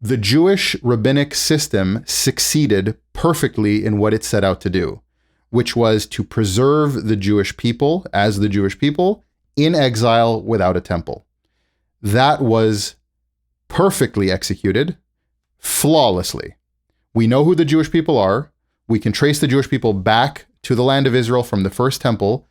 The Jewish rabbinic system succeeded perfectly in what it set out to do, which was to preserve the Jewish people as the Jewish people in exile without a temple. That was perfectly executed, flawlessly. We know who the Jewish people are. We can trace the Jewish people back to the land of Israel from the first temple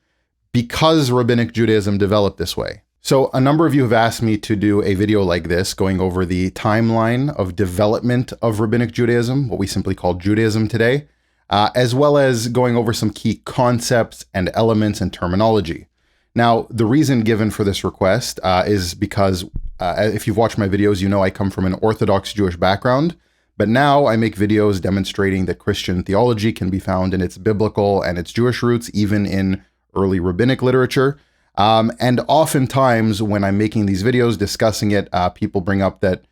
because Rabbinic Judaism developed this way. So a number of you have asked me to do a video like this, going over the timeline of development of Rabbinic Judaism, what we simply call Judaism today, as well as going over some key concepts and elements and terminology. Now, the reason given for this request is because if you've watched my videos, you know I come from an Orthodox Jewish background, but now I make videos demonstrating that Christian theology can be found in its biblical and its Jewish roots, even in early rabbinic literature. And oftentimes when I'm making these videos discussing it, people bring up that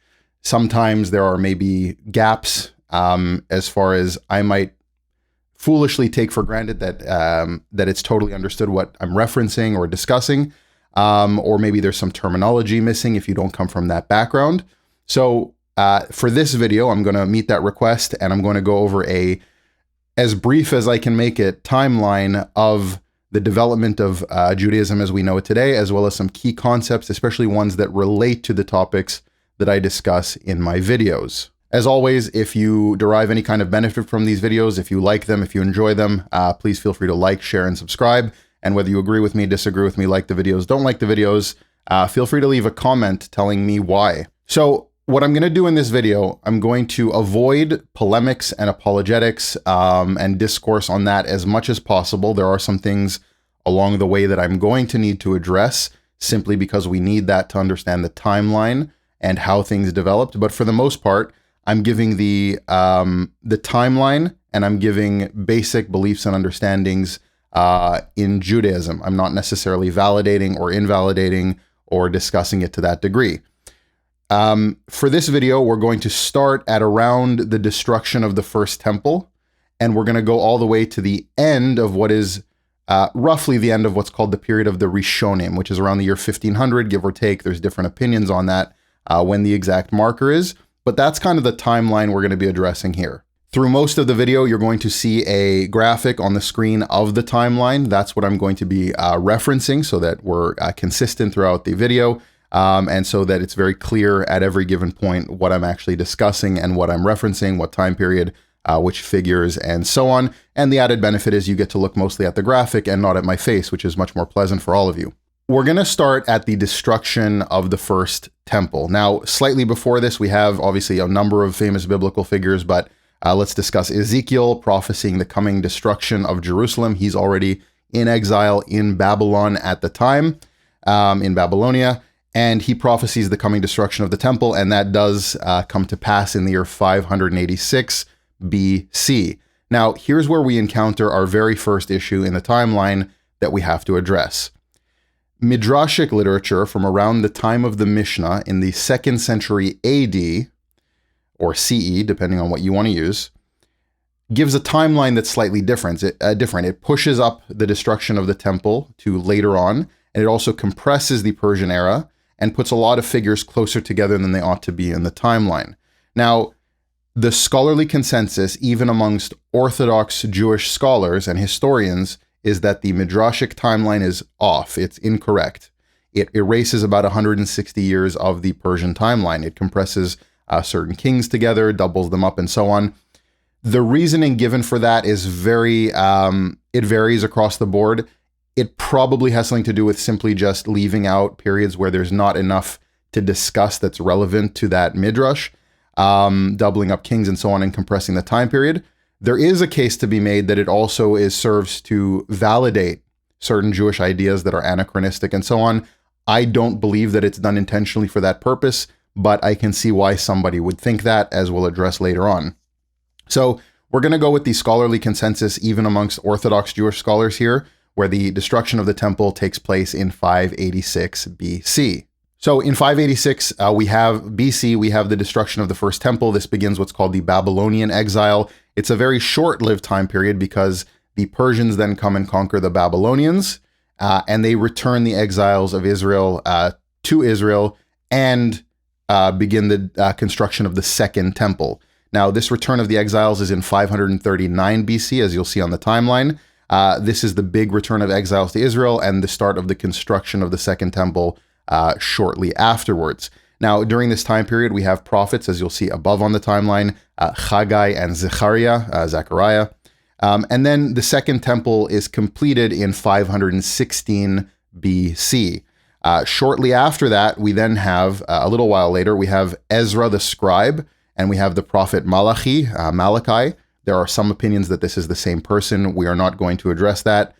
sometimes there are maybe gaps as far as I might foolishly take for granted that that it's totally understood what I'm referencing or discussing, or maybe there's some terminology missing if you don't come from that background. So for this video, I'm going to meet that request and I'm going to go over as brief as I can make it, timeline of the development of Judaism as we know it today, as well as some key concepts, especially ones that relate to the topics that I discuss in my videos. As always, if you derive any kind of benefit from these videos, if you like them, if you enjoy them, please feel free to like, share, and subscribe. And whether you agree with me, disagree with me, like the videos, don't like the videos, feel free to leave a comment telling me why. So what I'm going to do in this video, I'm going to avoid polemics and apologetics and discourse on that as much as possible. There are some things along the way that I'm going to need to address simply because we need that to understand the timeline and how things developed. But for the most part, I'm giving the timeline and I'm giving basic beliefs and understandings in Judaism. I'm not necessarily validating or invalidating or discussing it to that degree. For this video, we're going to start at around the destruction of the first temple, and we're going to go all the way to the end of what is roughly the end of what's called the period of the Rishonim, which is around the year 1500, give or take. There's different opinions on that, when the exact marker is, but that's kind of the timeline we're going to be addressing here. Through most of the video, you're going to see a graphic on the screen of the timeline. That's what I'm going to be referencing so that we're consistent throughout the video. And so that it's very clear at every given point what I'm actually discussing and what I'm referencing, what time period, which figures, and so on. And the added benefit is you get to look mostly at the graphic and not at my face, which is much more pleasant for all of you. We're going to start at the destruction of the first temple. Now, slightly before this, we have obviously a number of famous biblical figures, but let's discuss Ezekiel prophesying the coming destruction of Jerusalem. He's already in exile in Babylon at the time, in Babylonia. And he prophesies the coming destruction of the temple, and that does come to pass in the year 586 BC. Now, here's where we encounter our very first issue in the timeline that we have to address. Midrashic literature from around the time of the Mishnah in the 2nd century AD, or CE, depending on what you want to use, gives a timeline that's slightly different. It pushes up the destruction of the temple to later on, and it also compresses the Persian era and puts a lot of figures closer together than they ought to be in the timeline. Now, the scholarly consensus, even amongst Orthodox Jewish scholars and historians, is that the Midrashic timeline is off. It's incorrect. It erases about 160 years of the Persian timeline. It compresses certain kings together, doubles them up, and so on. The reasoning given for that is it varies across the board. It probably has something to do with simply just leaving out periods where there's not enough to discuss that's relevant to that midrash, doubling up kings and so on and compressing the time period. There is a case to be made that it also serves to validate certain Jewish ideas that are anachronistic and so on. I don't believe that it's done intentionally for that purpose, but I can see why somebody would think that, as we'll address later on. So we're going to go with the scholarly consensus, even amongst Orthodox Jewish scholars here, where the destruction of the temple takes place in 586 BC. So in 586 we have the destruction of the first temple. This begins what's called the Babylonian Exile. It's a very short-lived time period because the Persians then come and conquer the Babylonians, and they return the exiles of Israel to Israel, and begin the construction of the second temple. Now, this return of the exiles is in 539 BC, as you'll see on the timeline. This is the big return of exiles to Israel and the start of the construction of the second temple shortly afterwards. Now, during this time period, we have prophets, as you'll see above on the timeline, Haggai and Zechariah. And then the second temple is completed in 516 BC. Shortly after that, we then have, a little while later, we have Ezra the scribe, and we have the prophet Malachi. There are some opinions that this is the same person. We are not going to address that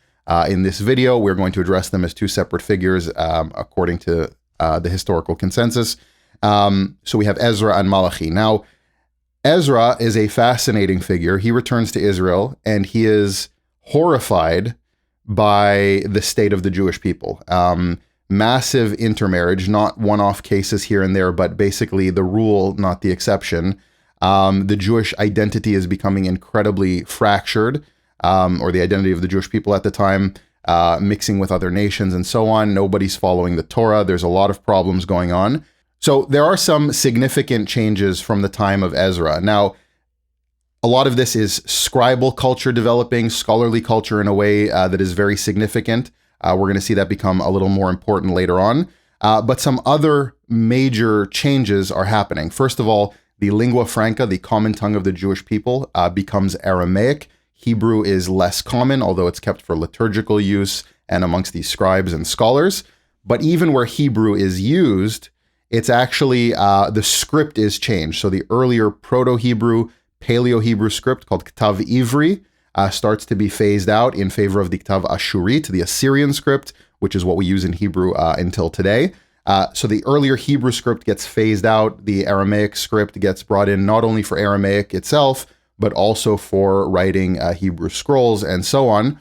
in this video. We're going to address them as two separate figures according to the historical consensus. So we have Ezra and Malachi. Now, Ezra is a fascinating figure. He returns to Israel, and he is horrified by the state of the Jewish people. Massive intermarriage, not one-off cases here and there, but basically the rule, not the exception. The Jewish identity is becoming incredibly fractured, or the identity of the Jewish people at the time, mixing with other nations and so on. Nobody's following the Torah. There's a lot of problems going on. So there are some significant changes from the time of Ezra. Now, a lot of this is scribal culture developing, scholarly culture in a way that is very significant. We're going to see that become a little more important later on. But some other major changes are happening. First of all, the lingua franca, the common tongue of the Jewish people, becomes Aramaic. Hebrew is less common, although it's kept for liturgical use and amongst these scribes and scholars. But even where Hebrew is used, it's actually, the script is changed. So the earlier Proto-Hebrew, Paleo-Hebrew script called Ktav Ivri starts to be phased out in favor of the Ktav Ashurit, the Assyrian script, which is what we use in Hebrew until today. So the earlier Hebrew script gets phased out. The Aramaic script gets brought in not only for Aramaic itself, but also for writing Hebrew scrolls and so on.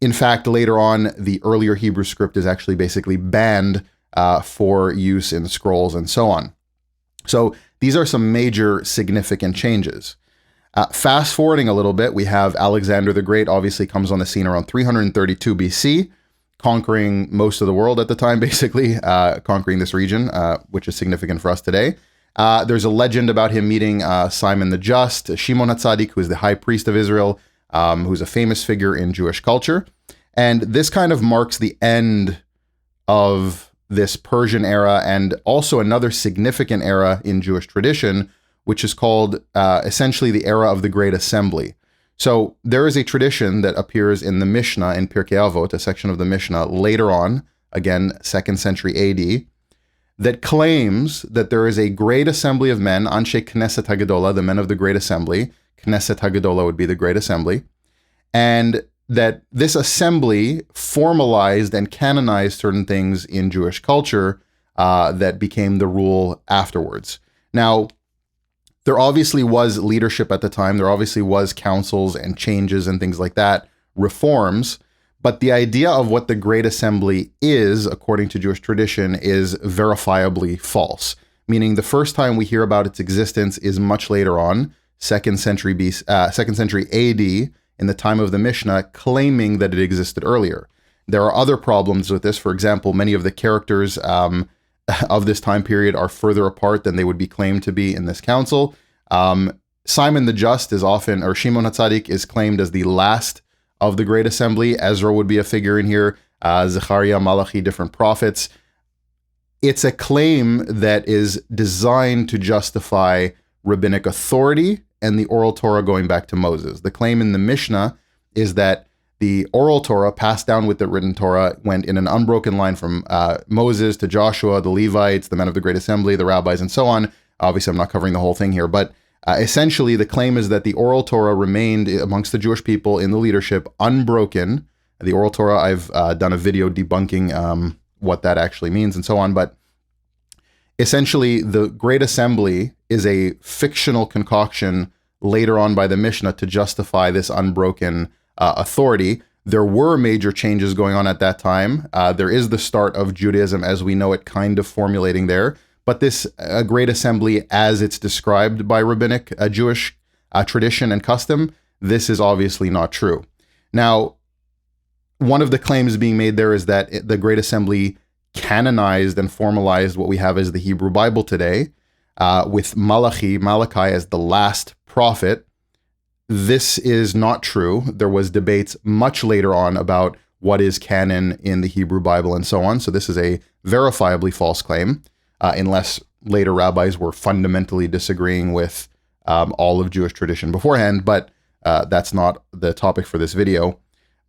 In fact, later on, the earlier Hebrew script is actually basically banned for use in scrolls and so on. So these are some major significant changes. Fast forwarding a little bit, we have Alexander the Great obviously comes on the scene around 332 BC, conquering most of the world at the time, basically, conquering this region, which is significant for us today. There's a legend about him meeting Simon the Just, Shimon HaTzadik, who is the high priest of Israel, who's a famous figure in Jewish culture. And this kind of marks the end of this Persian era and also another significant era in Jewish tradition, which is called essentially the era of the Great Assembly. So there is a tradition that appears in the Mishnah, in Pirkei Avot, a section of the Mishnah later on, again, 2nd century AD, that claims that there is a great assembly of men, Anshe Knesset HaGedolah, the men of the Great Assembly. Knesset HaGedolah would be the Great Assembly. And that this assembly formalized and canonized certain things in Jewish culture that became the rule afterwards. Now, there obviously was leadership at the time. There obviously was councils and changes and things like that, reforms. But the idea of what the Great Assembly is, according to Jewish tradition, is verifiably false. Meaning the first time we hear about its existence is much later on, 2nd century AD, in the time of the Mishnah, claiming that it existed earlier. There are other problems with this. For example, many of the characters of this time period are further apart than they would be claimed to be in this council. Simon the Just is often, or Shimon HaTzadik is claimed as the last of the Great Assembly. Ezra would be a figure in here, Zechariah, Malachi, different prophets. It's a claim that is designed to justify rabbinic authority and the oral Torah going back to Moses. The claim in the Mishnah is that the oral Torah passed down with the written Torah went in an unbroken line from Moses to Joshua, the Levites, the men of the Great Assembly, the rabbis, and so on. Obviously, I'm not covering the whole thing here, but essentially the claim is that the oral Torah remained amongst the Jewish people in the leadership unbroken. The oral Torah, I've done a video debunking what that actually means and so on, but essentially the Great Assembly is a fictional concoction later on by the Mishnah to justify this unbroken authority. There were major changes going on at that time. There is the start of Judaism as we know it kind of formulating there. But this Great Assembly, as it's described by rabbinic Jewish tradition and custom, this is obviously not true. Now, one of the claims being made there is that the Great Assembly canonized and formalized what we have as the Hebrew Bible today, with Malachi as the last prophet. This is not true. There was debates much later on about what is canon in the Hebrew Bible and so on. So this is a verifiably false claim, unless later rabbis were fundamentally disagreeing with all of Jewish tradition beforehand, but that's not the topic for this video.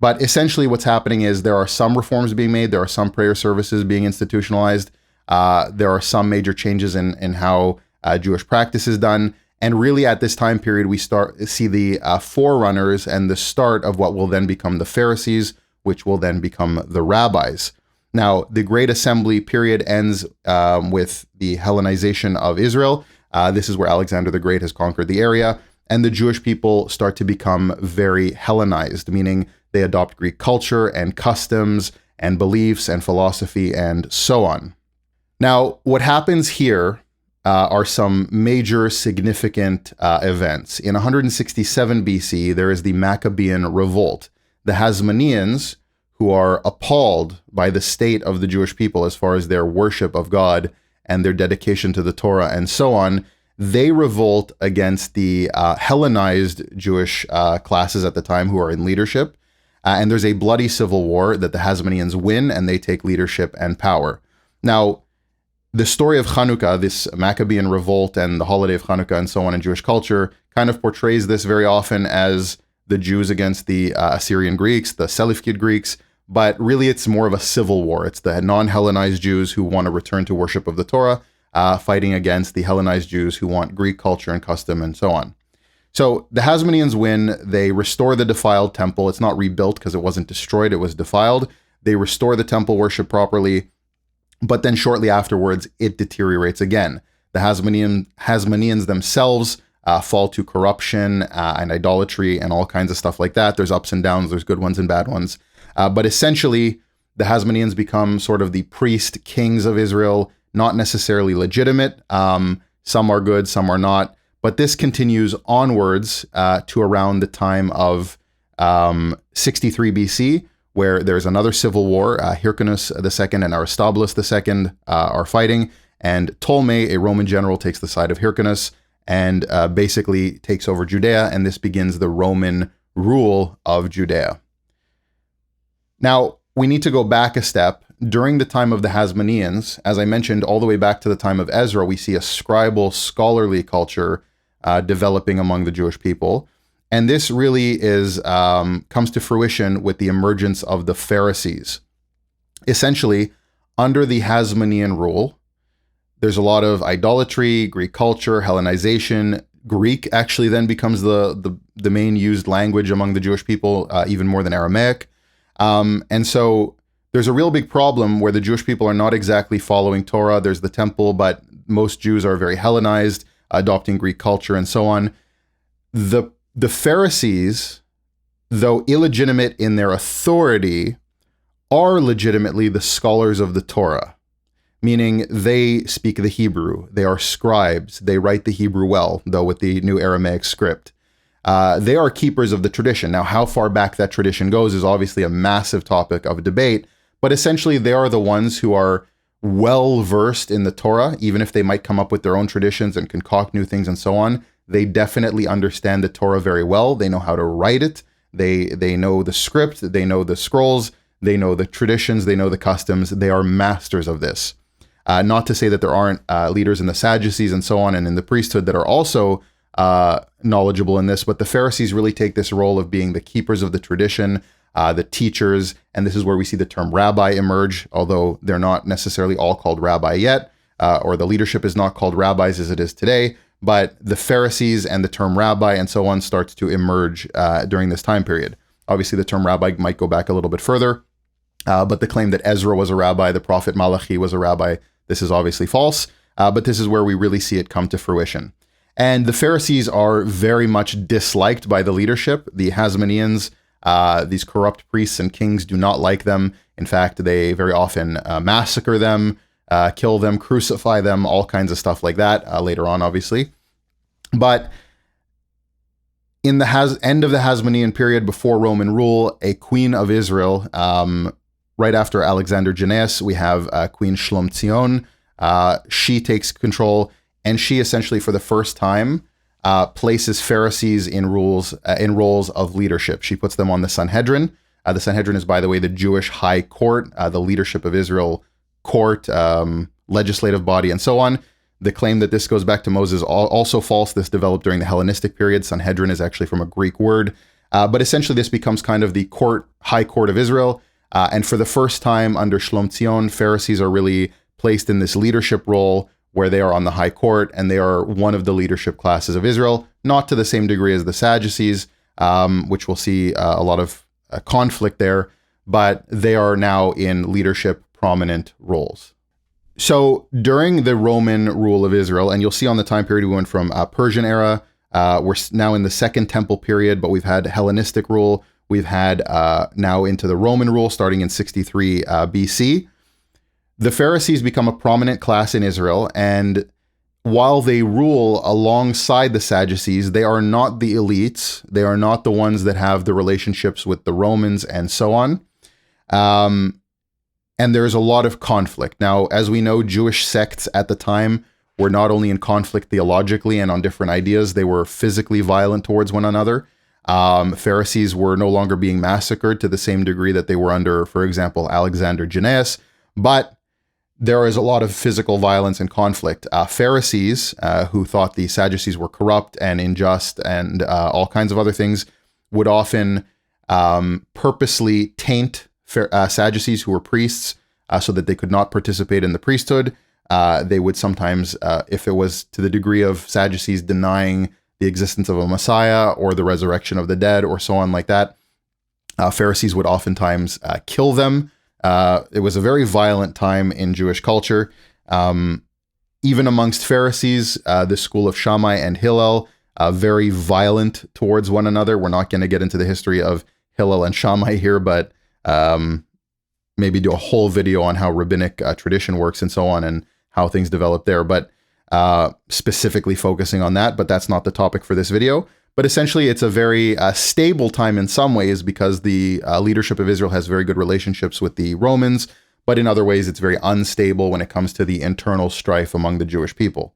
But essentially what's happening is there are some reforms being made, there are some prayer services being institutionalized, there are some major changes in how Jewish practice is done. And really at this time period, we see the forerunners and the start of what will then become the Pharisees, which will then become the rabbis. Now, the Great Assembly period ends with the Hellenization of Israel. This is where Alexander the Great has conquered the area, and the Jewish people start to become very Hellenized, meaning they adopt Greek culture and customs and beliefs and philosophy and so on. Now, what happens here are some major significant events. In 167 BC, there is the Maccabean revolt. The Hasmoneans, who are appalled by the state of the Jewish people as far as their worship of God and their dedication to the Torah and so on, they revolt against the Hellenized Jewish classes at the time who are in leadership. And there's a bloody civil war that the Hasmoneans win, and they take leadership and power. Now, the story of Chanukah, this Maccabean revolt and the holiday of Chanukah and so on in Jewish culture, kind of portrays this very often as the Jews against the Assyrian Greeks, the Seleucid Greeks, but really it's more of a civil war. It's the non-Hellenized Jews who want to return to worship of the Torah, fighting against the Hellenized Jews who want Greek culture and custom and so on. So the Hasmoneans win, they restore the defiled temple. It's not rebuilt because it wasn't destroyed, it was defiled. They restore the temple worship properly, but then shortly afterwards, it deteriorates again. The Hasmoneans themselves fall to corruption and idolatry and all kinds of stuff like that. There's ups and downs, there's good ones and bad ones. But essentially, the Hasmoneans become sort of the priest kings of Israel, not necessarily legitimate. Some are good, some are not. But this continues onwards to around the time of 63 BC, where there's another civil war. Hyrcanus II and Aristobulus II are fighting, and Ptolemy, a Roman general, takes the side of Hyrcanus and basically takes over Judea, and this begins the Roman rule of Judea. Now, we need to go back a step. During the time of the Hasmoneans, as I mentioned, all the way back to the time of Ezra, we see a scribal, scholarly culture developing among the Jewish people. And this really is comes to fruition with the emergence of the Pharisees. Essentially, under the Hasmonean rule, there's a lot of idolatry, Greek culture, Hellenization. Greek actually then becomes the main used language among the Jewish people, even more than Aramaic. And so there's a real big problem where the Jewish people are not exactly following Torah. There's the temple, but most Jews are very Hellenized, adopting Greek culture and so on. The Pharisees, though illegitimate in their authority, are legitimately the scholars of the Torah, meaning they speak the Hebrew, they are scribes, they write the Hebrew well, though with the new Aramaic script. They are keepers of the tradition. Now, how far back that tradition goes is obviously a massive topic of debate, but essentially they are the ones who are well-versed in the Torah, even if they might come up with their own traditions and concoct new things and so on. They definitely understand the Torah very well. They know how to write it. They know the script. They know the scrolls. They know the traditions. They know the customs. They are masters of this. Not to say that there aren't leaders in the Sadducees and so on and in the priesthood that are also knowledgeable in this, but the Pharisees really take this role of being the keepers of the tradition, the teachers, and this is where we see the term rabbi emerge, although they're not necessarily all called rabbi yet, or the leadership is not called rabbis as it is today. But the Pharisees and the term rabbi and so on starts to emerge during this time period. Obviously, the term rabbi might go back a little bit further, but the claim that Ezra was a rabbi, the prophet Malachi was a rabbi, this is obviously false, but this is where we really see it come to fruition. And the Pharisees are very much disliked by the leadership. The Hasmoneans, these corrupt priests and kings, do not like them. In fact, they very often massacre them, kill them, crucify them, all kinds of stuff like that later on, obviously. But in the end of the Hasmonean period before Roman rule, a queen of Israel right after Alexander Jannaeus, we have Queen Shlomtzion. She takes control, and she essentially, for the first time, places Pharisees in roles of leadership. She puts them on the Sanhedrin. The Sanhedrin is, by the way, the Jewish high court, the leadership of Israel court, legislative body, and so on. The claim that this goes back to Moses also false. This developed during the Hellenistic period. Sanhedrin is actually from a Greek word. But essentially, this becomes kind of the high court of Israel. And for the first time under Shlomtzion, Pharisees are really placed in this leadership role where they are on the high court, and they are one of the leadership classes of Israel, not to the same degree as the Sadducees, which we'll see a lot of conflict there, but they are now in leadership prominent roles. So during the Roman rule of Israel, and you'll see on the time period, we went from Persian era, we're now in the Second Temple period, but we've had Hellenistic rule, we've had now into the Roman rule starting in 63 BC. The Pharisees become a prominent class in Israel, and while they rule alongside the Sadducees, they are not the elites. They are not the ones that have the relationships with the Romans and so on. And there's a lot of conflict. Now, as we know, Jewish sects at the time were not only in conflict theologically and on different ideas, they were physically violent towards one another. Pharisees were no longer being massacred to the same degree that they were under, for example, Alexander Jannaeus, but there is a lot of physical violence and conflict. Pharisees, who thought the Sadducees were corrupt and unjust and all kinds of other things, would often purposely taint Sadducees who were priests so that they could not participate in the priesthood. They would sometimes, if it was to the degree of Sadducees denying the existence of a Messiah or the resurrection of the dead or so on like that, Pharisees would oftentimes kill them. It was a very violent time in Jewish culture. Even amongst Pharisees, the school of Shammai and Hillel, very violent towards one another. We're not going to get into the history of Hillel and Shammai here, but maybe do a whole video on how rabbinic tradition works and so on and how things develop there, but specifically focusing on that. But that's not the topic for this video. But essentially, it's a very stable time in some ways because the leadership of Israel has very good relationships with the Romans, but in other ways, it's very unstable when it comes to the internal strife among the Jewish people.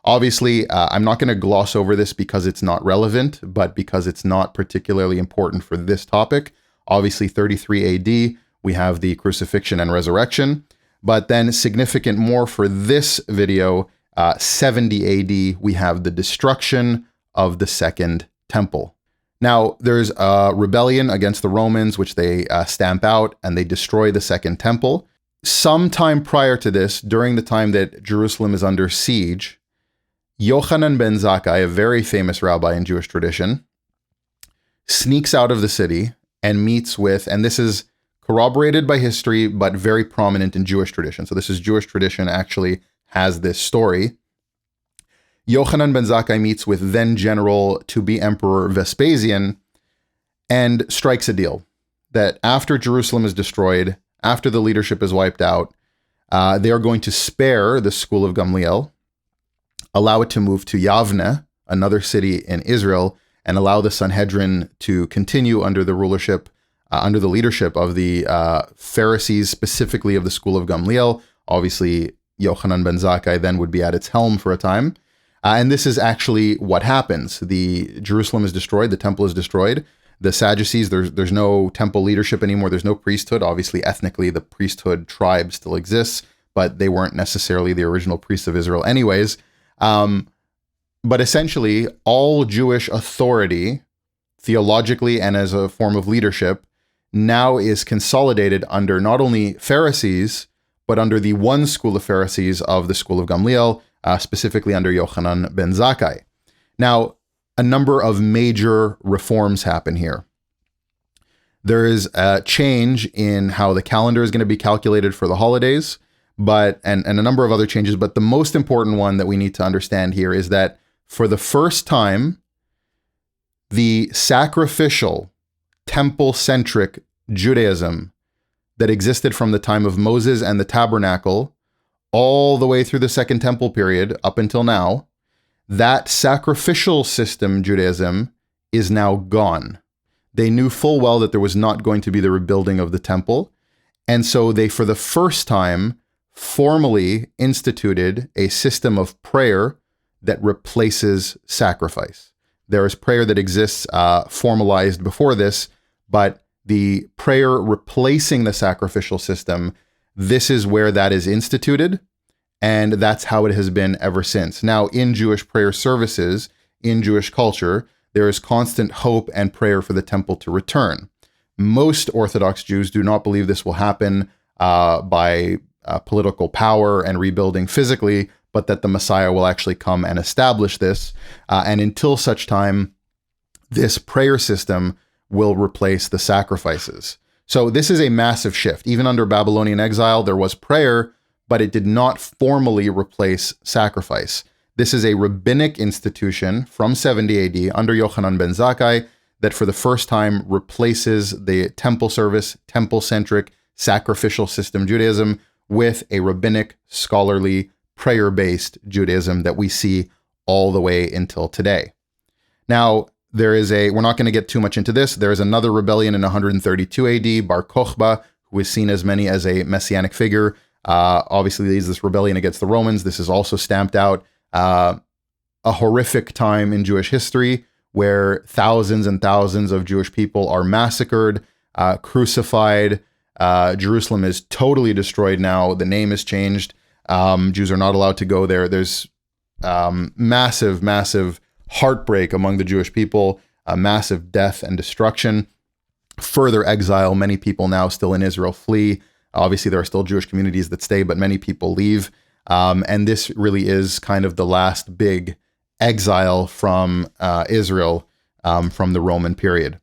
Obviously, I'm not going to gloss over this because it's not relevant, but because it's not particularly important for this topic. Obviously, 33 AD, we have the crucifixion and resurrection, but then significant more for this video, 70 AD, we have the destruction of the Second Temple. Now, there's a rebellion against the Romans, which they stamp out, and they destroy the Second Temple. Sometime prior to this, during the time that Jerusalem is under siege, Yochanan ben Zakkai, a very famous rabbi in Jewish tradition, sneaks out of the city and meets with, and this is corroborated by history, but very prominent in Jewish tradition. So this is Jewish tradition actually has this story. Yochanan ben Zakkai meets with then General to-be Emperor Vespasian and strikes a deal that after Jerusalem is destroyed, after the leadership is wiped out, they are going to spare the school of Gamliel, allow it to move to Yavne, another city in Israel, and allow the Sanhedrin to continue under the rulership, under the leadership of the Pharisees, specifically of the school of Gamliel. Obviously, Yochanan ben Zakkai then would be at its helm for a time. And this is actually what happens. The Jerusalem is destroyed. The temple is destroyed. The Sadducees, there's no temple leadership anymore. There's no priesthood. Obviously, ethnically, the priesthood tribe still exists, but they weren't necessarily the original priests of Israel anyways. But essentially, all Jewish authority, theologically and as a form of leadership, now is consolidated under not only Pharisees, but under the one school of Pharisees of the school of Gamliel, specifically under Yochanan ben Zakkai. Now, a number of major reforms happen here. There is a change in how the calendar is going to be calculated for the holidays, and a number of other changes. But the most important one that we need to understand here is that for the first time, the sacrificial, temple-centric Judaism that existed from the time of Moses and the tabernacle all the way through the Second Temple period up until now, that sacrificial system Judaism is now gone. They knew full well that there was not going to be the rebuilding of the temple, And so they, for the first time, formally instituted a system of prayer that replaces sacrifice. There is prayer that exists formalized before this, but the prayer replacing the sacrificial system, this is where that is instituted, and that's how it has been ever since. Now, in Jewish prayer services, in Jewish culture, there is constant hope and prayer for the temple to return. Most Orthodox Jews do not believe this will happen by political power and rebuilding physically, but that the Messiah will actually come and establish this. And until such time, this prayer system will replace the sacrifices. So this is a massive shift. Even under Babylonian exile, there was prayer, but it did not formally replace sacrifice. This is a rabbinic institution from 70 AD under Yochanan ben Zakkai that for the first time replaces the temple service, temple-centric, sacrificial system Judaism with a rabbinic, scholarly, prayer-based Judaism that we see all the way until today. Now, we're not going to get too much into this. There is another rebellion in 132 AD, Bar Kokhba, who is seen as many as a messianic figure. Obviously, leads this rebellion against the Romans. This is also stamped out a horrific time in Jewish history where thousands and thousands of Jewish people are massacred, crucified. Jerusalem is totally destroyed now. The name is changed. Jews are not allowed to go there. There's massive, massive heartbreak among the Jewish people, massive death and destruction, further exile. Many people now still in Israel flee. Obviously, there are still Jewish communities that stay, but many people leave. And this really is kind of the last big exile from Israel from the Roman period.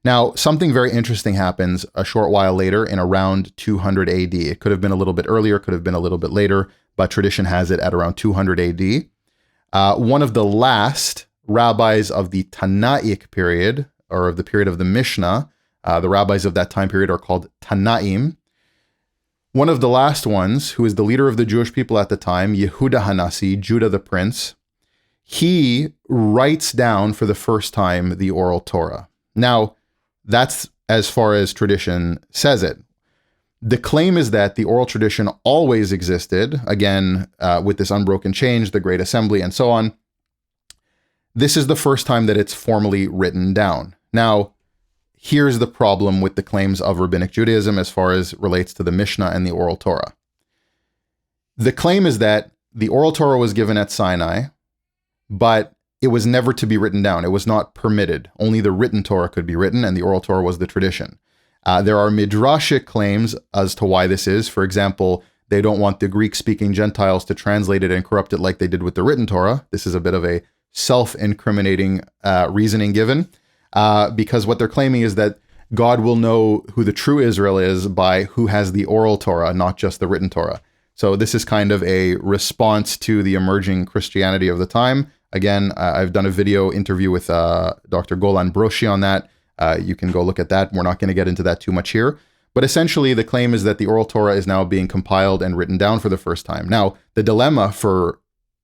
Now, something very interesting happens a short while later in around 200 AD. It could have been a little bit earlier, could have been a little bit later, but tradition has it at around 200 AD. One of the last rabbis of the Tanaic period, or of the period of the Mishnah, the rabbis of that time period are called Tanaim. One of the last ones, who is the leader of the Jewish people at the time, Yehuda Hanasi, Judah the Prince, he writes down for the first time the oral Torah. Now, that's as far as tradition says it. The claim is that the oral tradition always existed, again, with this unbroken change, the Great Assembly, and so on. This is the first time that it's formally written down. Now, here's the problem with the claims of Rabbinic Judaism as far as relates to the Mishnah and the oral Torah. The claim is that the oral Torah was given at Sinai, but it was never to be written down. It was not permitted. Only the written Torah could be written, and the oral Torah was the tradition. There are midrashic claims as to why this is. For example, they don't want the Greek-speaking Gentiles to translate it and corrupt it like they did with the written Torah. This is a bit of a self-incriminating reasoning given, because what they're claiming is that God will know who the true Israel is by who has the oral Torah, not just the written Torah. So this is kind of a response to the emerging Christianity of the time. Again, I've done a video interview with Dr. Golan Broshi on that. You can go look at that. We're not going to get into that too much here. But essentially, the claim is that the oral Torah is now being compiled and written down for the first time. Now, the dilemma for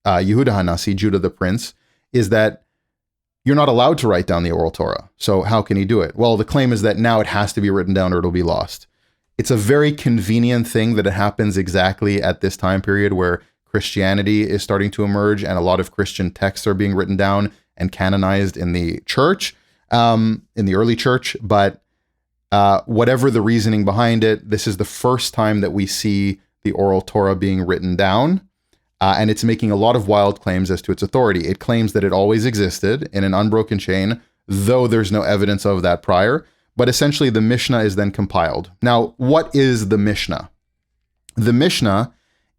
Yehuda Hanasi, Judah the Prince, is that you're not allowed to write down the oral Torah. So how can he do it? Well, the claim is that now it has to be written down or it'll be lost. It's a very convenient thing that it happens exactly at this time period where Christianity is starting to emerge and a lot of Christian texts are being written down and canonized in the church, in the early church. But whatever the reasoning behind it, this is the first time that we see the oral Torah being written down. And it's making a lot of wild claims as to its authority. It claims that it always existed in an unbroken chain, though there's no evidence of that prior. But essentially, the Mishnah is then compiled. Now, what is the Mishnah? The Mishnah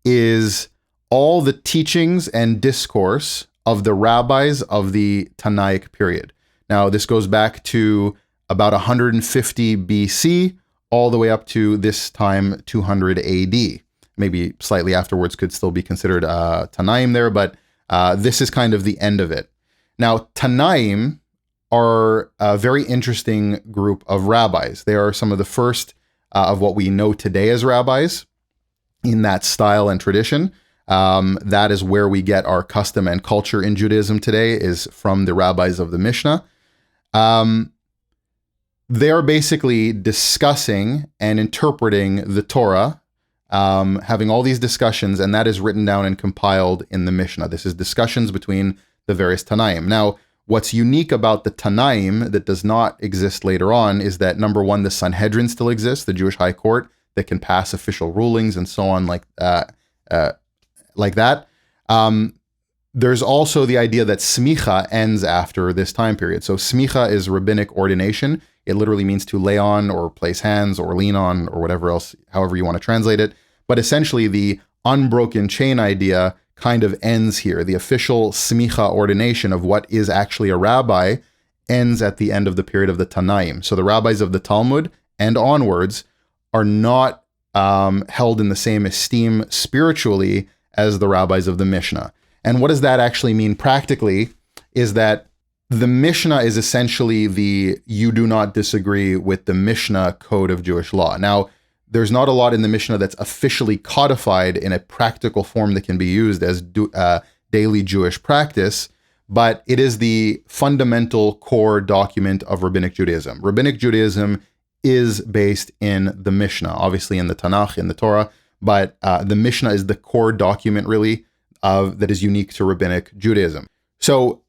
is all the teachings and discourse of the rabbis of the Tanaic period. Now, this goes back to about 150 BC, all the way up to this time, 200 AD. Maybe slightly afterwards could still be considered Tanaim there, but this is kind of the end of it. Now, Tanaim are a very interesting group of rabbis. They are some of the first of what we know today as rabbis in that style and tradition. That is where we get our custom and culture in Judaism today, is from the rabbis of the Mishnah. they are basically discussing and interpreting the Torah, having all these discussions, and that is written down and compiled in the Mishnah. This is discussions between the various Tanaim. Now, what's unique about the Tanaim that does not exist later on is that, number one, the Sanhedrin still exists, the Jewish high court that can pass official rulings and so on like that. There's also the idea that smicha ends after this time period. So smicha is rabbinic ordination. It literally means to lay on or place hands or lean on or whatever else, however you want to translate it. But essentially the unbroken chain idea kind of ends here. The official smicha ordination of what is actually a rabbi ends at the end of the period of the Tanaim. So the rabbis of the Talmud and onwards are not held in the same esteem spiritually as the rabbis of the Mishnah. And what does that actually mean practically is that the Mishnah is essentially the you do not disagree with the Mishnah code of Jewish law. Now, there's not a lot in the Mishnah that's officially codified in a practical form that can be used as daily Jewish practice, but it is the fundamental core document of Rabbinic Judaism. Rabbinic Judaism is based in the Mishnah, obviously in the Tanakh, in the Torah, but the Mishnah is the core document really that is unique to Rabbinic Judaism. So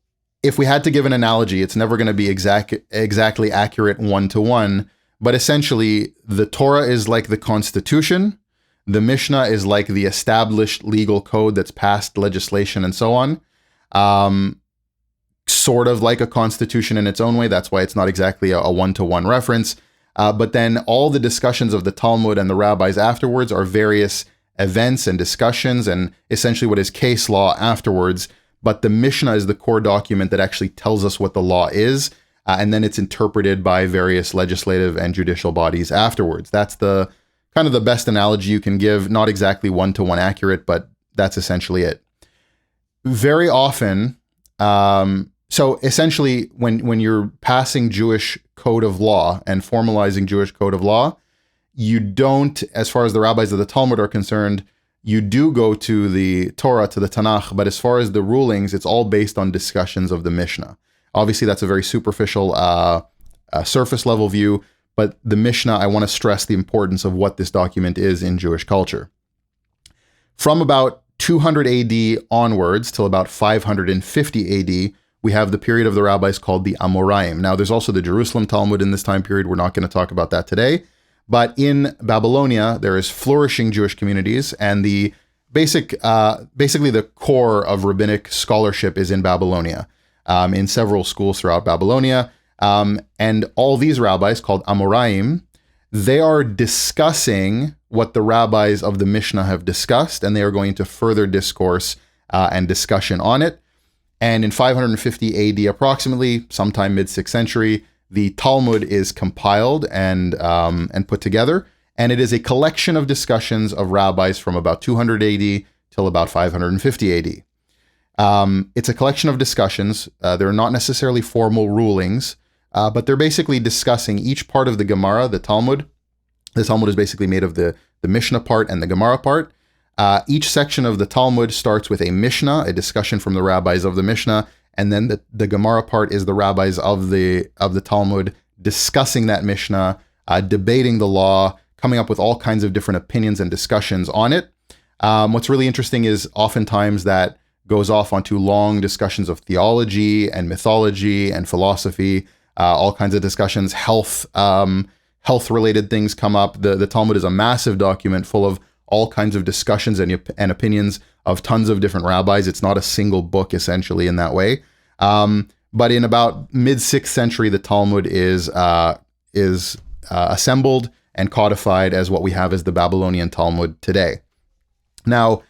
if we had to give an analogy, it's never going to be exactly accurate one-to-one, but essentially the Torah is like the Constitution, the Mishnah is like the established legal code that's passed legislation and so on, sort of like a constitution in its own way. That's why it's not exactly a one-to-one reference. But then all the discussions of the Talmud and the rabbis afterwards are various events and discussions and essentially what is case law afterwards. But the Mishnah is the core document that actually tells us what the law is, and then it's interpreted by various legislative and judicial bodies afterwards. That's the kind of the best analogy you can give. Not exactly one-to-one accurate, but that's essentially it. Very often, so essentially when you're passing Jewish code of law and formalizing Jewish code of law, you don't, as far as the rabbis of the Talmud are concerned, you do go to the Torah, to the Tanakh, but as far as the rulings, it's all based on discussions of the Mishnah. Obviously, that's a very superficial, surface level view, but the Mishnah, I want to stress the importance of what this document is in Jewish culture. From about 200 AD onwards till about 550 AD, we have the period of the rabbis called the Amoraim. Now, there's also the Jerusalem Talmud in this time period. We're not going to talk about that today. But in Babylonia, there is flourishing Jewish communities, and the basically the core of rabbinic scholarship is in Babylonia, in several schools throughout Babylonia. And all these rabbis, called Amoraim, they are discussing what the rabbis of the Mishnah have discussed, and they are going to further discourse and discussion on it. And in 550 AD approximately, sometime mid-6th century, the Talmud is compiled and put together, and it is a collection of discussions of rabbis from about 200 AD till about 550 AD. It's a collection of discussions. They're not necessarily formal rulings, but they're basically discussing each part of the Gemara, the Talmud. The Talmud is basically made of the Mishnah part and the Gemara part. Each section of the Talmud starts with a Mishnah, a discussion from the rabbis of the Mishnah, and then the Gemara part is the rabbis of the Talmud discussing that Mishnah, debating the law, coming up with all kinds of different opinions and discussions on it. What's really interesting is oftentimes that goes off onto long discussions of theology and mythology and philosophy, all kinds of discussions, health-related things come up. The Talmud is a massive document full of all kinds of discussions and opinions of tons of different rabbis. It's not a single book, essentially, in that way. But in about mid-6th century, the Talmud is assembled and codified as what we have as the Babylonian Talmud today. Now,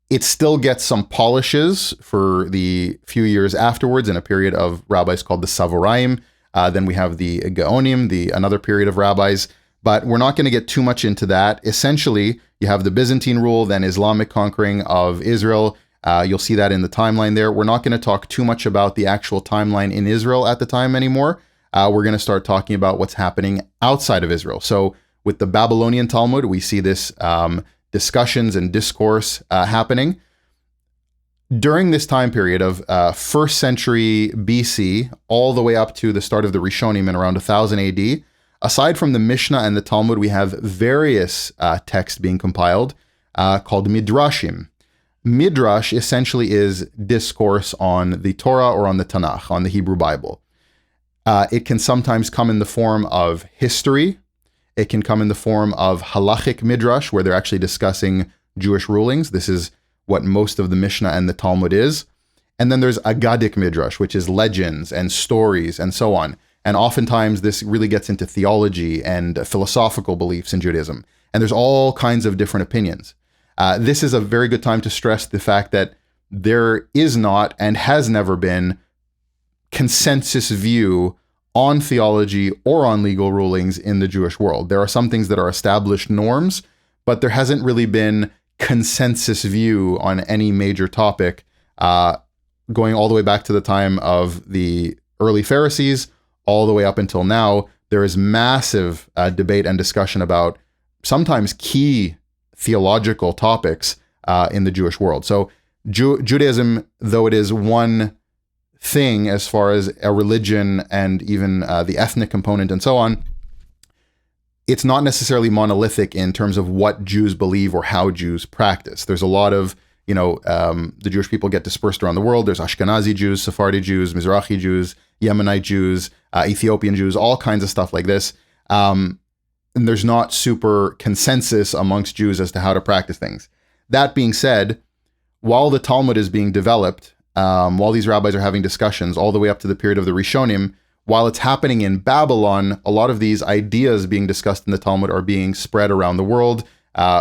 it still gets some polishes for the few years afterwards in a period of rabbis called the Savoraim. Then we have the Gaonim, another period of rabbis. But we're not going to get too much into that. Essentially, you have the Byzantine rule, then Islamic conquering of Israel. You'll see that in the timeline there. We're not going to talk too much about the actual timeline in Israel at the time anymore. We're going to start talking about what's happening outside of Israel. So with the Babylonian Talmud, we see this discussions and discourse happening. During this time period of 1st century BC, all the way up to the start of the Rishonim in around 1000 AD, aside from the Mishnah and the Talmud, we have various texts being compiled called Midrashim. Midrash essentially is discourse on the Torah or on the Tanakh, on the Hebrew Bible. It can sometimes come in the form of history. It can come in the form of halachic midrash, where they're actually discussing Jewish rulings. This is what most of the Mishnah and the Talmud is. And then there's Agadic midrash, which is legends and stories and so on. And oftentimes this really gets into theology and philosophical beliefs in Judaism. And there's all kinds of different opinions. This is a very good time to stress the fact that there is not and has never been consensus view on theology or on legal rulings in the Jewish world. There are some things that are established norms, but there hasn't really been consensus view on any major topic going all the way back to the time of the early Pharisees, all the way up until now. There is massive debate and discussion about sometimes key theological topics in the Jewish world. So Judaism, though it is one thing as far as a religion and even the ethnic component and so on, it's not necessarily monolithic in terms of what Jews believe or how Jews practice. There's a lot of, the Jewish people get dispersed around the world. There's Ashkenazi Jews, Sephardi Jews, Mizrahi Jews, Yemenite Jews, Ethiopian Jews, all kinds of stuff like this. And there's not super consensus amongst Jews as to how to practice things. That being said, while the Talmud is being developed, while these rabbis are having discussions all the way up to the period of the Rishonim, while it's happening in Babylon, a lot of these ideas being discussed in the Talmud are being spread around the world.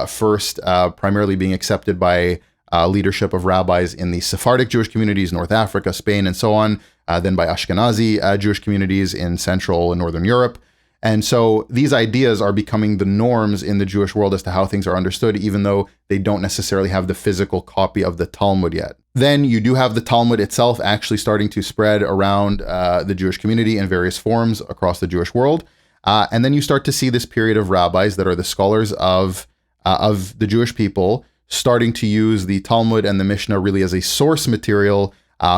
First, primarily being accepted by leadership of rabbis in the Sephardic Jewish communities, North Africa, Spain, and so on. Then by Ashkenazi Jewish communities in Central and Northern Europe. And so these ideas are becoming the norms in the Jewish world as to how things are understood, even though they don't necessarily have the physical copy of the Talmud yet. Then you do have the Talmud itself actually starting to spread around the Jewish community in various forms across the Jewish world. And then you start to see this period of rabbis that are the scholars of the Jewish people starting to use the Talmud and the Mishnah really as a source material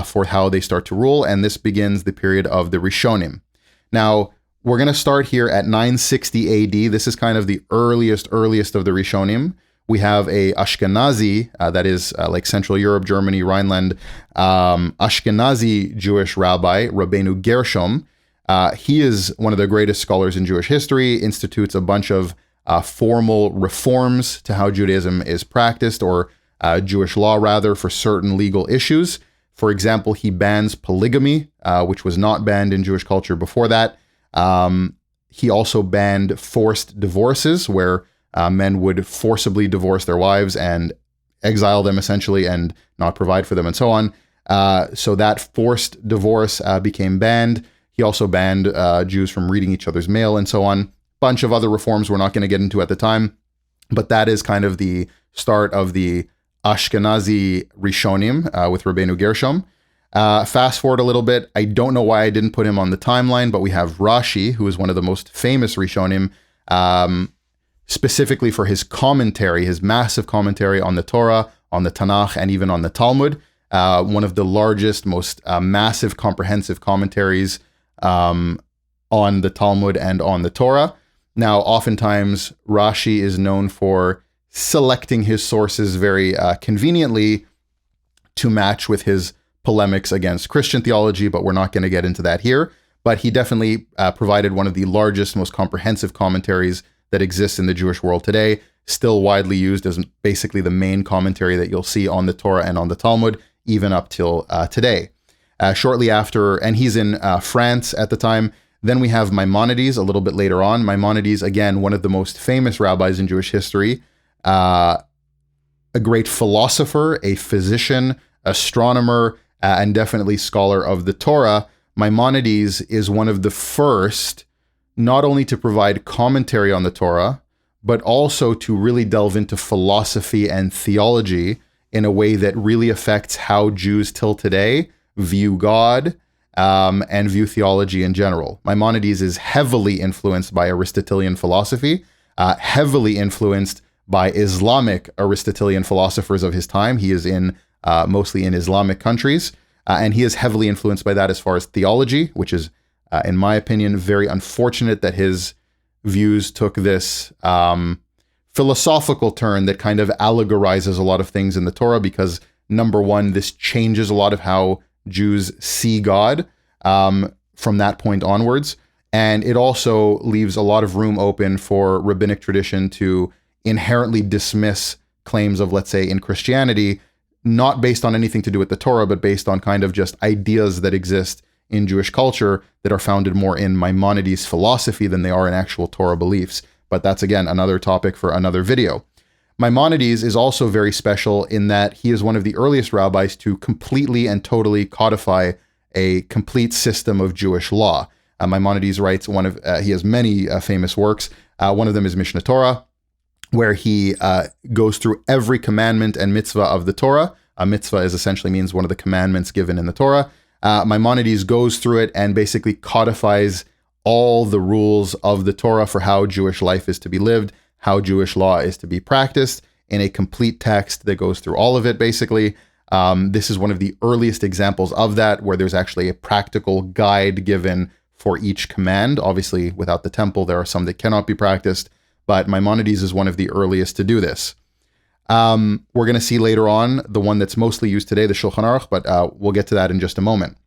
for how they start to rule. And this begins the period of the Rishonim. Now, we're going to start here at 960 AD. This is kind of the earliest of the Rishonim. We have a Ashkenazi, that is like Central Europe, Germany, Rhineland, Ashkenazi Jewish rabbi, Rabbeinu Gershom. He is one of the greatest scholars in Jewish history, institutes a bunch of formal reforms to how Judaism is practiced, or Jewish law rather, for certain legal issues. For example, he bans polygamy, which was not banned in Jewish culture before that. He also banned forced divorces, where men would forcibly divorce their wives and exile them essentially and not provide for them and so on. So that forced divorce became banned. He also banned Jews from reading each other's mail and so on. Bunch of other reforms we're not going to get into at the time, but that is kind of the start of the Ashkenazi Rishonim with Rabbeinu Gershom. Fast forward a little bit. I don't know why I didn't put him on the timeline, but we have Rashi, who is one of the most famous Rishonim, specifically for his commentary, his massive commentary on the Torah, on the Tanakh, and even on the Talmud. One of the largest, most massive, comprehensive commentaries on the Talmud and on the Torah. Now, oftentimes, Rashi is known for selecting his sources very conveniently to match with his polemics against Christian theology, but we're not going to get into that here. But he definitely provided one of the largest, most comprehensive commentaries that exists in the Jewish world today, still widely used as basically the main commentary that you'll see on the Torah and on the Talmud, even up till today. Shortly after, and he's in France at the time, then we have Maimonides a little bit later on. Maimonides, again, one of the most famous rabbis in Jewish history, a great philosopher, a physician, astronomer, and definitely scholar of the Torah. Maimonides is one of the first not only to provide commentary on the Torah, but also to really delve into philosophy and theology in a way that really affects how Jews till today view God and view theology in general. Maimonides is heavily influenced by Aristotelian philosophy, heavily influenced by Islamic Aristotelian philosophers of his time. He is in mostly in Islamic countries. And he is heavily influenced by that as far as theology, which is, in my opinion, very unfortunate that his views took this philosophical turn that kind of allegorizes a lot of things in the Torah, because number one, this changes a lot of how Jews see God from that point onwards. And it also leaves a lot of room open for rabbinic tradition to inherently dismiss claims of, let's say, in Christianity, not based on anything to do with the Torah, but based on kind of just ideas that exist in Jewish culture that are founded more in Maimonides' philosophy than they are in actual Torah beliefs. But that's, again, another topic for another video. Maimonides is also very special in that he is one of the earliest rabbis to completely and totally codify a complete system of Jewish law. Maimonides writes he has many famous works. One of them is Mishnah Torah, where he goes through every commandment and mitzvah of the Torah. A mitzvah essentially means one of the commandments given in the Torah. Maimonides goes through it and basically codifies all the rules of the Torah for how Jewish life is to be lived, how Jewish law is to be practiced, in a complete text that goes through all of it, basically. This is one of the earliest examples of that, where there's actually a practical guide given for each command. Obviously, without the temple, there are some that cannot be practiced, but Maimonides is one of the earliest to do this. We're going to see later on the one that's mostly used today, the Shulchan Aruch, but we'll get to that in just a moment.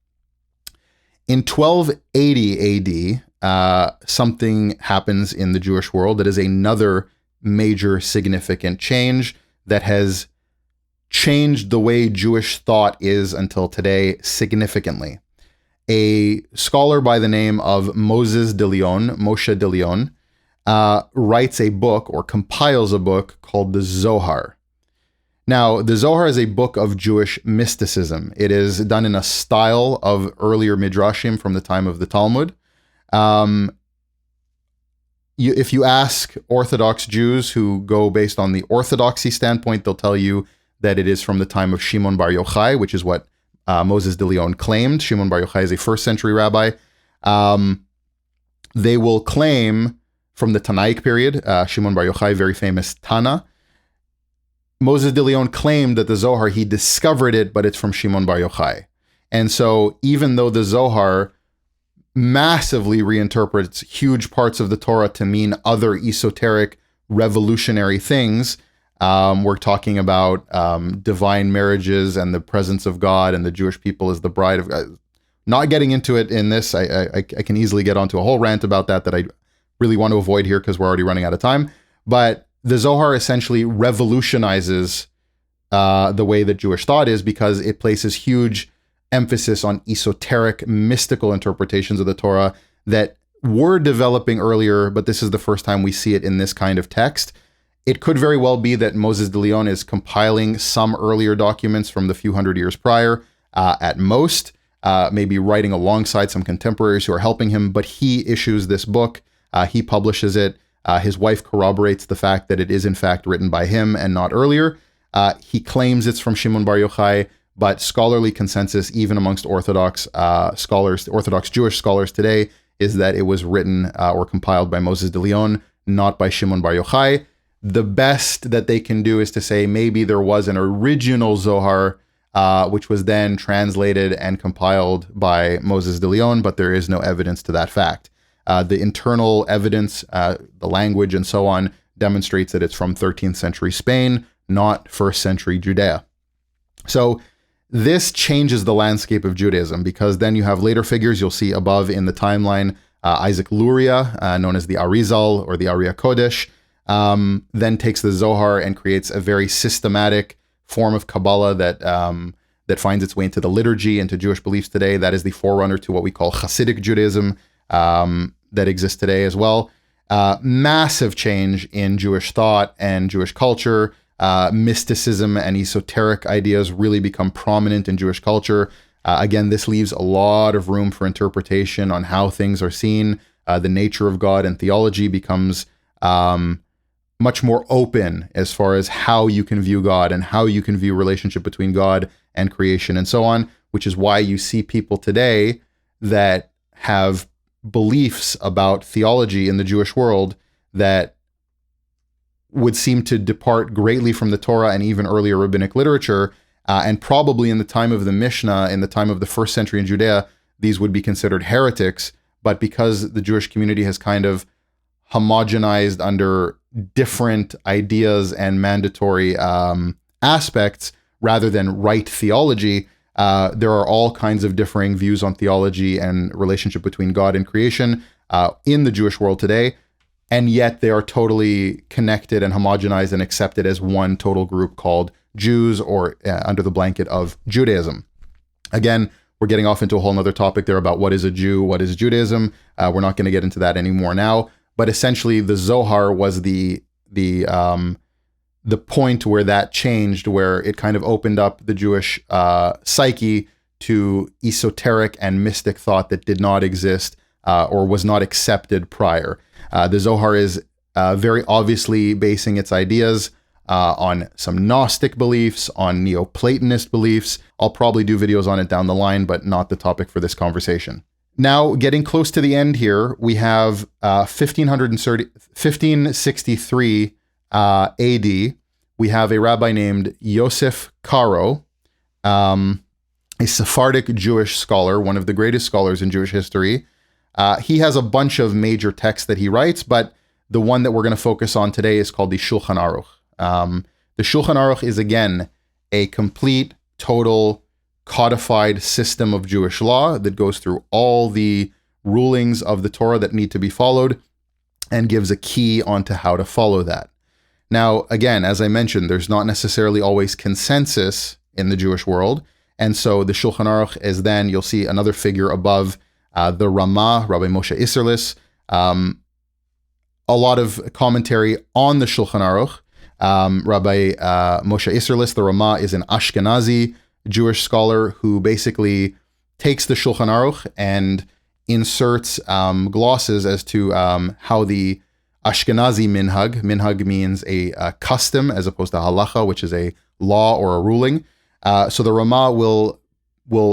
In 1280 AD, something happens in the Jewish world that is another major significant change that has changed the way Jewish thought is until today significantly. A scholar by the name of Moshe de Leon, writes a book or compiles a book called the Zohar. Now, the Zohar is a book of Jewish mysticism. It is done in a style of earlier midrashim from the time of the Talmud. If you ask Orthodox Jews who go based on the orthodoxy standpoint, they'll tell you that it is from the time of Shimon Bar Yochai, which is what Moshe de Leon claimed. Shimon Bar Yochai is a first century rabbi. They will claim from the Tanaic period, Shimon Bar Yochai, very famous Tana. Moshe de Leon claimed that the Zohar, he discovered it, but it's from Shimon Bar Yochai. And so even though the Zohar massively reinterprets huge parts of the Torah to mean other esoteric, revolutionary things, we're talking about divine marriages and the presence of God and the Jewish people as the bride of God. Not getting into it in this, I can easily get onto a whole rant about that I really want to avoid here because we're already running out of time. But the Zohar essentially revolutionizes the way that Jewish thought is, because it places huge emphasis on esoteric, mystical interpretations of the Torah that were developing earlier, but this is the first time we see it in this kind of text. It could very well be that Moshe de Leon is compiling some earlier documents from the few hundred years prior, at most, maybe writing alongside some contemporaries who are helping him, but he issues this book, he publishes it, his wife corroborates the fact that it is in fact written by him and not earlier. He claims it's from Shimon Bar Yochai, but scholarly consensus, even amongst Orthodox scholars, Orthodox Jewish scholars today, is that it was written or compiled by Moshe de Leon, not by Shimon Bar Yochai. The best that they can do is to say maybe there was an original Zohar, which was then translated and compiled by Moshe de Leon, but there is no evidence to that fact. The internal evidence, the language and so on, demonstrates that it's from 13th century Spain, not 1st century Judea. So this changes the landscape of Judaism, because then you have later figures you'll see above in the timeline, Isaac Luria, known as the Arizal or the Ariya Kodesh, then takes the Zohar and creates a very systematic form of Kabbalah that finds its way into the liturgy, into Jewish beliefs today. That is the forerunner to what we call Hasidic Judaism, that exists today as well. Massive change in Jewish thought and Jewish culture. Mysticism and esoteric ideas really become prominent in Jewish culture. Again, this leaves a lot of room for interpretation on how things are seen. The nature of God and theology becomes much more open as far as how you can view God and how you can view relationship between God and creation and so on, which is why you see people today that have beliefs about theology in the Jewish world that would seem to depart greatly from the Torah and even earlier rabbinic literature, And probably in the time of the Mishnah, in the time of the first century in Judea, these would be considered heretics. But because the Jewish community has kind of homogenized under different ideas and mandatory aspects rather than right theology, there are all kinds of differing views on theology and relationship between God and creation in the Jewish world today. And yet they are totally connected and homogenized and accepted as one total group called Jews, or under the blanket of Judaism. Again, we're getting off into a whole nother topic there about what is a Jew, what is Judaism. We're not going to get into that anymore now. But essentially, the Zohar was the point where that changed, where it kind of opened up the Jewish psyche to esoteric and mystic thought that did not exist or was not accepted prior. The Zohar is very obviously basing its ideas on some Gnostic beliefs, on Neoplatonist beliefs. I'll probably do videos on it down the line, but not the topic for this conversation. Now, getting close to the end here, we have 1563 AD. We have a rabbi named Yosef Karo, a Sephardic Jewish scholar, one of the greatest scholars in Jewish history. He has a bunch of major texts that he writes, but the one that we're going to focus on today is called the Shulchan Aruch. The Shulchan Aruch is, again, a complete, total, codified system of Jewish law that goes through all the rulings of the Torah that need to be followed and gives a key onto how to follow that. Now, again, as I mentioned, there's not necessarily always consensus in the Jewish world. And so the Shulchan Aruch is then, you'll see another figure above the Ramah, Rabbi Moshe Isserles, a lot of commentary on the Shulchan Aruch. Rabbi Moshe Isserles, the Ramah, is an Ashkenazi Jewish scholar who basically takes the Shulchan Aruch and inserts glosses as to how the Ashkenazi minhag means a custom as opposed to halacha, which is a law or a ruling. So the Ramah will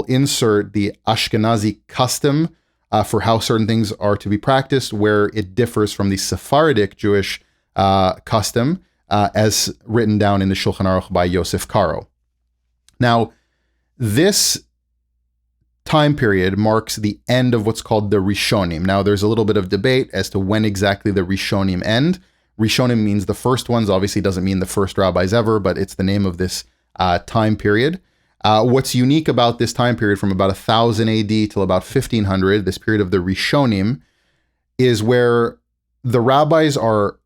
insert the Ashkenazi custom for how certain things are to be practiced, where it differs from the Sephardic Jewish custom as written down in the Shulchan Aruch by Yosef Karo. Now, this time period marks the end of what's called the Rishonim. Now, there's a little bit of debate as to when exactly the Rishonim end. Rishonim means the first ones, obviously doesn't mean the first rabbis ever, but it's the name of this time period. What's unique about this time period from about 1000 AD till about 1500, this period of the Rishonim, is where the rabbis are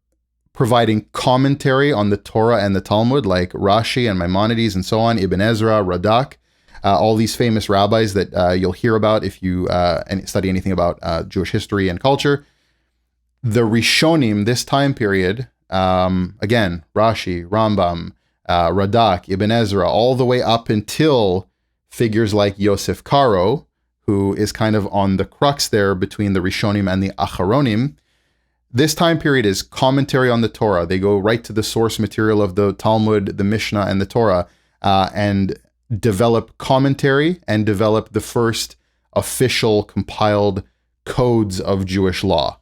providing commentary on the Torah and the Talmud, like Rashi and Maimonides and so on, Ibn Ezra, Radak, all these famous rabbis that you'll hear about if you study anything about Jewish history and culture. The Rishonim, this time period, again, Rashi, Rambam, Radak, Ibn Ezra, all the way up until figures like Yosef Karo, who is kind of on the crux there between the Rishonim and the Acharonim. This time period is commentary on the Torah. They go right to the source material of the Talmud, the Mishnah, and the Torah, and develop commentary and develop the first official compiled codes of Jewish law.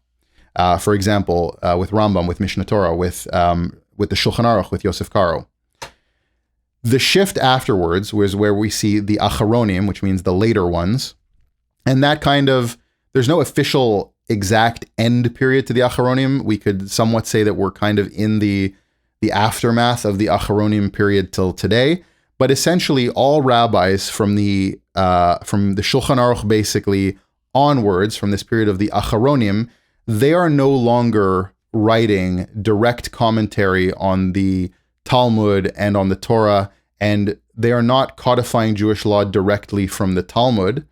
For example, with Rambam, with Mishnah Torah, with the Shulchan Aruch, with Yosef Karo. The shift afterwards was where we see the Acharonim, which means the later ones. And that kind of, there's no official exact end period to the Acharonim. We could somewhat say that we're kind of in the aftermath of the Acharonim period till today. But essentially, all rabbis from the Shulchan Aruch basically onwards, from this period of the Acharonim, they are no longer writing direct commentary on the Talmud and on the Torah, and they are not codifying Jewish law directly from the Talmud.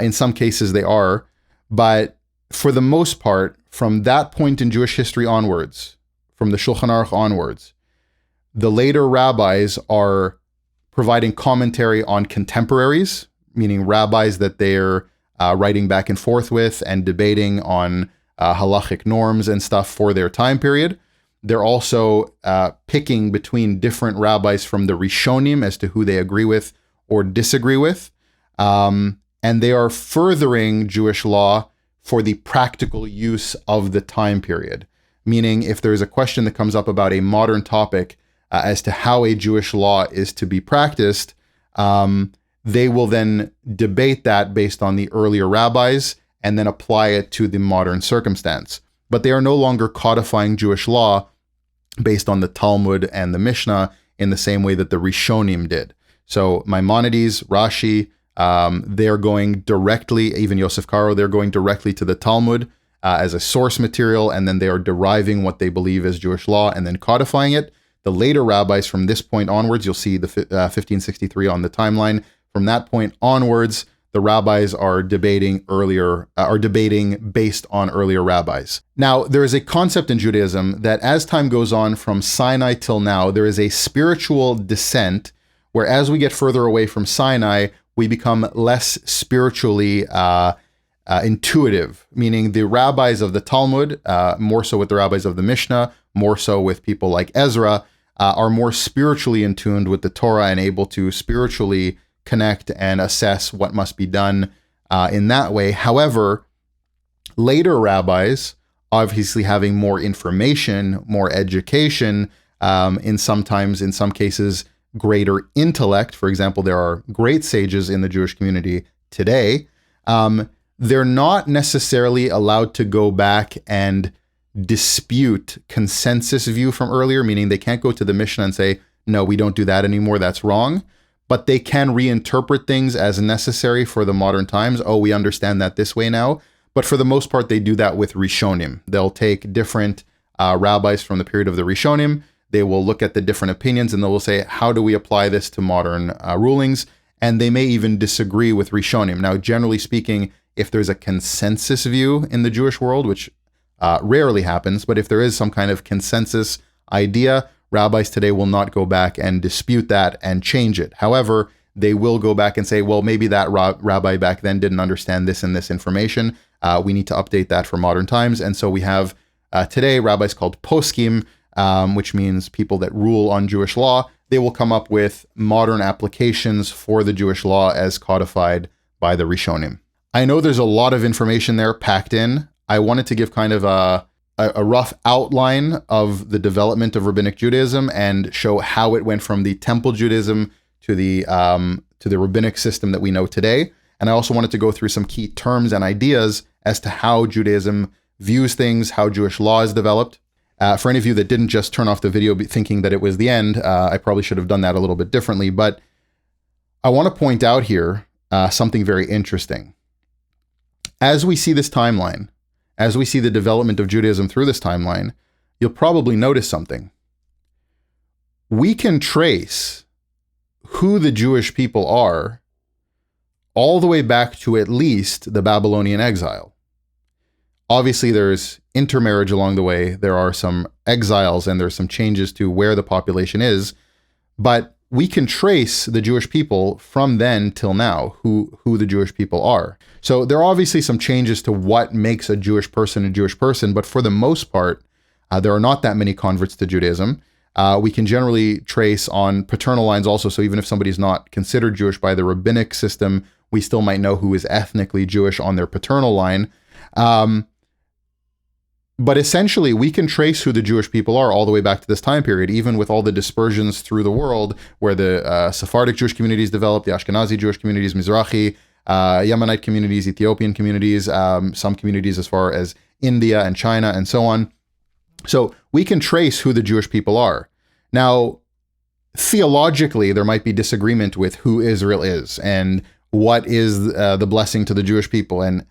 In some cases they are, but for the most part, from that point in Jewish history onwards, from the Shulchan Aruch onwards, the later rabbis are providing commentary on contemporaries, meaning rabbis that they're writing back and forth with and debating on halachic norms and stuff for their time period. They're also picking between different rabbis from the Rishonim as to who they agree with or disagree with. And they are furthering Jewish law for the practical use of the time period. Meaning, if there's a question that comes up about a modern topic as to how a Jewish law is to be practiced, They will then debate that based on the earlier rabbis and then apply it to the modern circumstance. But they are no longer codifying Jewish law based on the Talmud and the Mishnah in the same way that the Rishonim did. So Maimonides, Rashi, they're going directly, even Yosef Karo, they're going directly to the Talmud as a source material, and then they are deriving what they believe is Jewish law and then codifying it. The later rabbis from this point onwards, you'll see the 1563 on the timeline. From that point onwards, the rabbis are debating based on earlier rabbis. Now, there is a concept in Judaism that as time goes on from Sinai till now, there is a spiritual descent where as we get further away from Sinai, we become less spiritually intuitive, meaning the rabbis of the Talmud, more so with the rabbis of the Mishnah, more so with people like Ezra, are more spiritually in tune with the Torah and able to spiritually connect and assess what must be done in that way. However, later rabbis, obviously having more information, more education, in some cases, greater intellect. For example, there are great sages in the Jewish community today. They're not necessarily allowed to go back and dispute consensus view from earlier, meaning they can't go to the Mishnah and say, no, we don't do that anymore, that's wrong. But they can reinterpret things as necessary for the modern times. Oh, we understand that this way now. But for the most part, they do that with Rishonim. They'll take different rabbis from the period of the Rishonim. They will look at the different opinions and they will say, how do we apply this to modern rulings? And they may even disagree with Rishonim. Now, generally speaking, if there's a consensus view in the Jewish world, which rarely happens, but if there is some kind of consensus idea, rabbis today will not go back and dispute that and change it. However, they will go back and say, well, maybe that rabbi back then didn't understand this and this information. We need to update that for modern times. And so we have today rabbis called poskim, which means people that rule on Jewish law. They will come up with modern applications for the Jewish law as codified by the Rishonim. I know there's a lot of information there packed in. I wanted to give kind of a rough outline of the development of Rabbinic Judaism and show how it went from the Temple Judaism to the Rabbinic system that we know today. And I also wanted to go through some key terms and ideas as to how Judaism views things, how Jewish law is developed. For any of you that didn't just turn off the video thinking that it was the end, I probably should have done that a little bit differently. But I want to point out here something very interesting. As we see this timeline, as we see the development of Judaism through this timeline, you'll probably notice something. We can trace who the Jewish people are all the way back to at least the Babylonian exile. Obviously, there's intermarriage along the way. There are some exiles and there's some changes to where the population is. But we can trace the Jewish people from then till now, who the Jewish people are. So there are obviously some changes to what makes a Jewish person, but for the most part, there are not that many converts to Judaism. We can generally trace on paternal lines also. So even if somebody's not considered Jewish by the rabbinic system, we still might know who is ethnically Jewish on their paternal line. But essentially, we can trace who the Jewish people are all the way back to this time period, even with all the dispersions through the world where the Sephardic Jewish communities developed, the Ashkenazi Jewish communities, Mizrahi, Yemenite communities, Ethiopian communities, some communities as far as India and China and so on. So we can trace who the Jewish people are. Now, theologically, there might be disagreement with who Israel is and what is the blessing to the Jewish people, and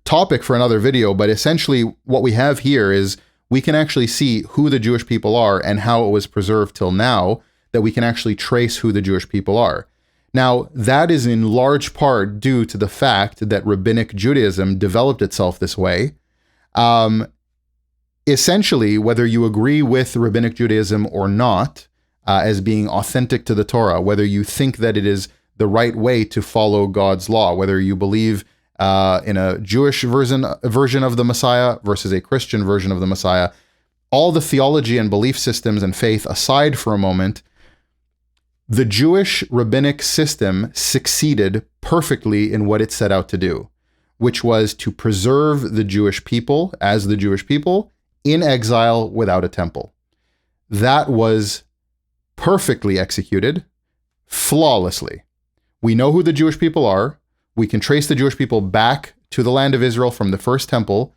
topic for another video, but essentially what we have here is we can actually see who the Jewish people are and how it was preserved till now, that we can actually trace who the Jewish people are. Now, that is in large part due to the fact that Rabbinic Judaism developed itself this way. Essentially, whether you agree with Rabbinic Judaism or not, as being authentic to the Torah, whether you think that it is the right way to follow God's law, whether you believe in a Jewish version of the Messiah versus a Christian version of the Messiah, all the theology and belief systems and faith aside for a moment, the Jewish rabbinic system succeeded perfectly in what it set out to do, which was to preserve the Jewish people as the Jewish people in exile without a temple. That was perfectly executed, flawlessly. We know who the Jewish people are. We can trace the Jewish people back to the land of Israel from the first temple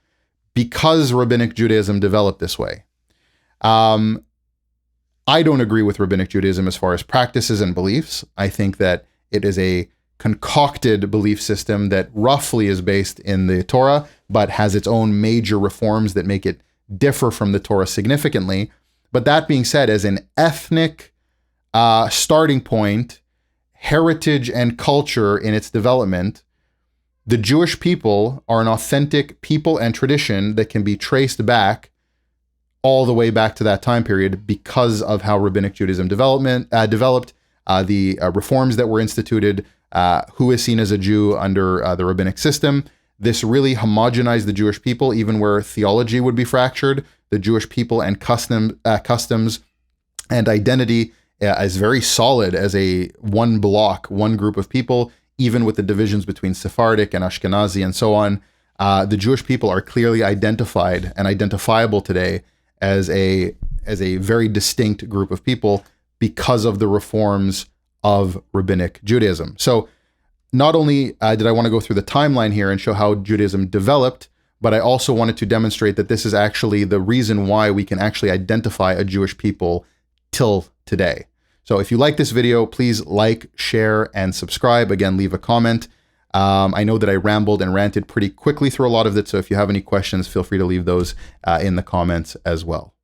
because Rabbinic Judaism developed this way. I don't agree with Rabbinic Judaism as far as practices and beliefs. I think that it is a concocted belief system that roughly is based in the Torah, but has its own major reforms that make it differ from the Torah significantly. But that being said, as an ethnic starting point, heritage and culture in its development, the Jewish people are an authentic people and tradition that can be traced back all the way back to that time period because of how Rabbinic Judaism developed, the reforms that were instituted, who is seen as a Jew under the rabbinic system. This really homogenized the Jewish people, even where theology would be fractured. The Jewish people and customs and identity is very solid as a one block, one group of people, even with the divisions between Sephardic and Ashkenazi and so on. The Jewish people are clearly identified and identifiable today as a very distinct group of people because of the reforms of Rabbinic Judaism. So not only did I want to go through the timeline here and show how Judaism developed, but I also wanted to demonstrate that this is actually the reason why we can actually identify a Jewish people till today. So if you like this video, please like, share, and subscribe. Again, leave a comment. I know that I rambled and ranted pretty quickly through a lot of it, so if you have any questions, feel free to leave those in the comments as well.